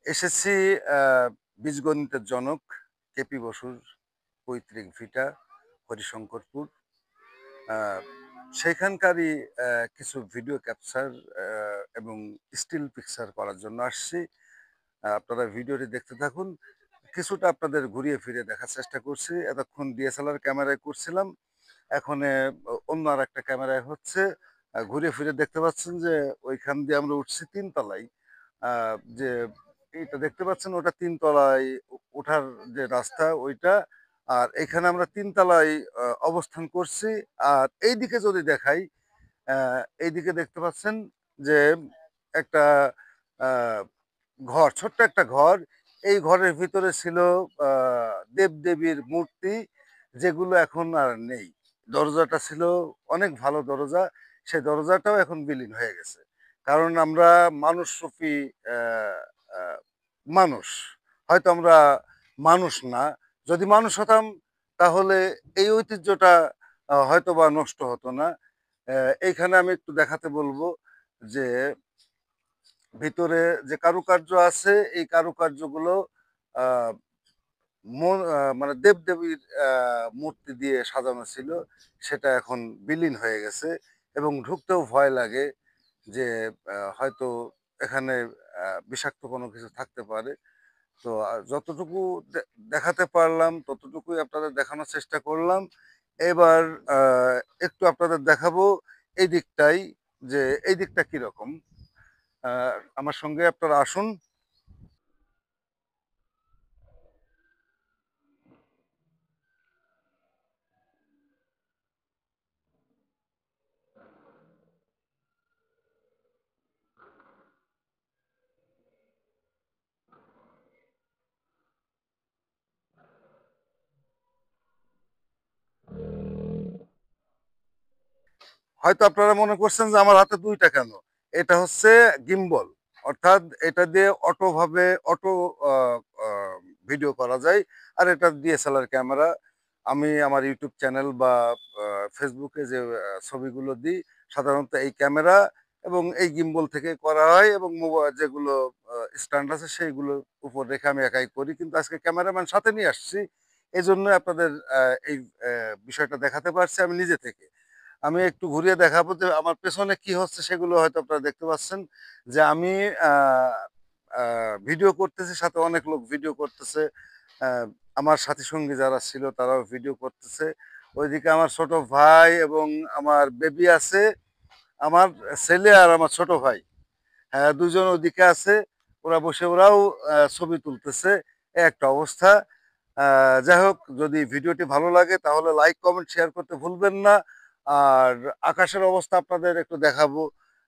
এসেছি বীজগণিতের জনক কেপি বসুর পৈতৃক ভিটা হরিশঙ্করপুর। আ সেখানকারই কিছু ভিডিও ক্যাপচার এবং স্টিল পিকচার করার জন্য আসছি। আপনারা ভিডিওটি দেখতে থাকুন। কিছুটা আপনাদের ঘুরিয়ে ফিরিয়ে দেখার চেষ্টা করছি। এতক্ষণ ডিএসএলআর ক্যামেরায় করছিলাম। এখন অন্য আরেকটা ক্যামেরায় হচ্ছে। ঘুরে ফিরে দেখতে পাচ্ছেন যে ওইখান দিয়ে আমরা উঠছি ৩ তলায়। আ যে এইটা দেখতে পাচ্ছেন ওটা ৩ তলায় ওঠার যে রাস্তা ওইটা। আর এখানে আমরা ৩ তলায় অবস্থান করছি। আর এইদিকে যদি দেখাই, আ এইদিকে দেখতে পাচ্ছেন যে একটা আ ঘর, ছোট্ট একটা ঘর। এই ঘরের ভিতরে ছিল আ দেবদেবীর মূর্তি, যেগুলো এখন আর নেই। দরজাটা ছিল অনেক ভালো দরজা। সেই দরজাটাও এখন বিলীন হয়ে গেছে। কারণ আমরা মানুষরূপী অ্যা আ মানুষ। হয়তো আমরা মানুষ না। যদি মানুষ হতাম তাহলে এই ঐতিহ্যটা হয়তোবা নষ্ট হতো না। এইখানে আমি একটু দেখাতে বলবো যে ভিতরে যে কারুকার্য আছে এই কারুকার্যগুলো আ মানে দেবদেবীর মূর্তি দিয়ে সাজানো ছিল। সেটা এখন বিলীন হয়ে গেছে এবং ঢুকতেও ভয় লাগে যে হয়তো এখানে বিষাক্ত কোনো কিছু থাকতে পারে। তো যতটুকু দে দেখাতে পারলাম ততটুকুই আপনাদের দেখানোর চেষ্টা করলাম। এবার আ একটু আপনাদের দেখাবো এই দিকটাই, যে এই দিকটা কিরকম। আ আমার সঙ্গে আপনারা আসুন। হয়তো আপনারা মনে করছেন যে আমার হাতে ২ টা কেন? এটা হচ্ছে গিম্বল। অর্থাৎ এটা দিয়ে অটো আ আ ভিডিও করা যায়। আর এটা ডিএসএলআর ক্যামেরা। আমি আমার ইউটিউব চ্যানেল বা আ ফেসবুকে যে ছবিগুলো দিই, সাধারণত এই ক্যামেরা এবং এই গিম্বল থেকে করা হয় এবং যেগুলো স্ট্যান্ড আছে সেইগুলোর উপর রেখে আমি একাই করি। কিন্তু আজকে ক্যামেরাম্যান সাথে নিয়ে আসছি। এজন্য আপনাদের এই বিষয়টা দেখাতে পারছি আমি নিজে থেকে। আমি একটু ঘুরিয়ে দেখাবো যে আমার পেছনে কি হচ্ছে সেগুলো হয়তো আপনারা দেখতে পাচ্ছেন যে আমি আ আ ভিডিও করতেছি, সাথে অনেক লোক ভিডিও করতেছে। আ আমার সাথী সঙ্গী যারা ছিল তারাও ভিডিও করতেছে। ওইদিকে আমার ছোট ভাই এবং আমার বেবি আছে। আমার ছেলে আর আমার ছোট ভাই। হ্যাঁ, ২ জন ওদিকে আছে। ওরা বসে ওরাও ছবি তুলতেছে। এই একটা অবস্থা। আ যাই হোক, যদি ভিডিওটি ভালো লাগে তাহলে লাইক, কমেন্ট, শেয়ার করতে ভুলবেন না। আর আকাশের অবস্থা আপনাদের একটু দেখাবো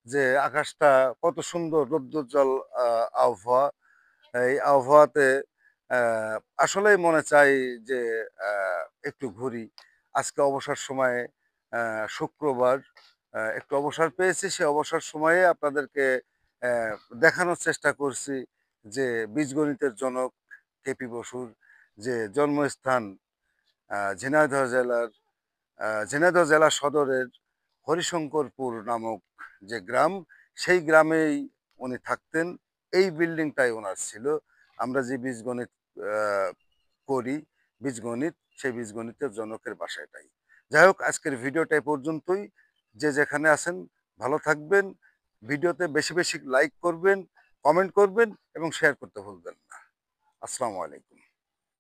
যে আকাশটা কত সুন্দর রৌদ্রোজ্জ্বল আ আবহাওয়া। এই আবহাওয়াতে আ আসলেই মনে চায় যে আ একটু ঘুরি। আজকে অবসর সময়ে শুক্রবার একটু অবসর পেয়েছি। সে অবসর সময়ে আপনাদেরকে অ্যা দেখানোর চেষ্টা করছি যে বীজগণিতের জনক কেপি বসুর যে জন্মস্থান ঝিনাইদহ জেলা সদরের হরিশঙ্করপুর নামক যে গ্রাম, সেই গ্রামেই উনি থাকতেন। এই বিল্ডিংটাই উনার ছিল। আমরা যে বীজগণিত আ করি, বীজগণিত, সেই বীজগণিতের জনকের বাসা এটাই। যাই হোক, আজকের ভিডিওটা এ পর্যন্তই। যে যেখানে আছেন ভালো থাকবেন। ভিডিওতে বেশি, বেশি লাইক করবেন, কমেন্ট করবেন এবং শেয়ার করতে ভুলবেন না। আসসালামু আলাইকুম।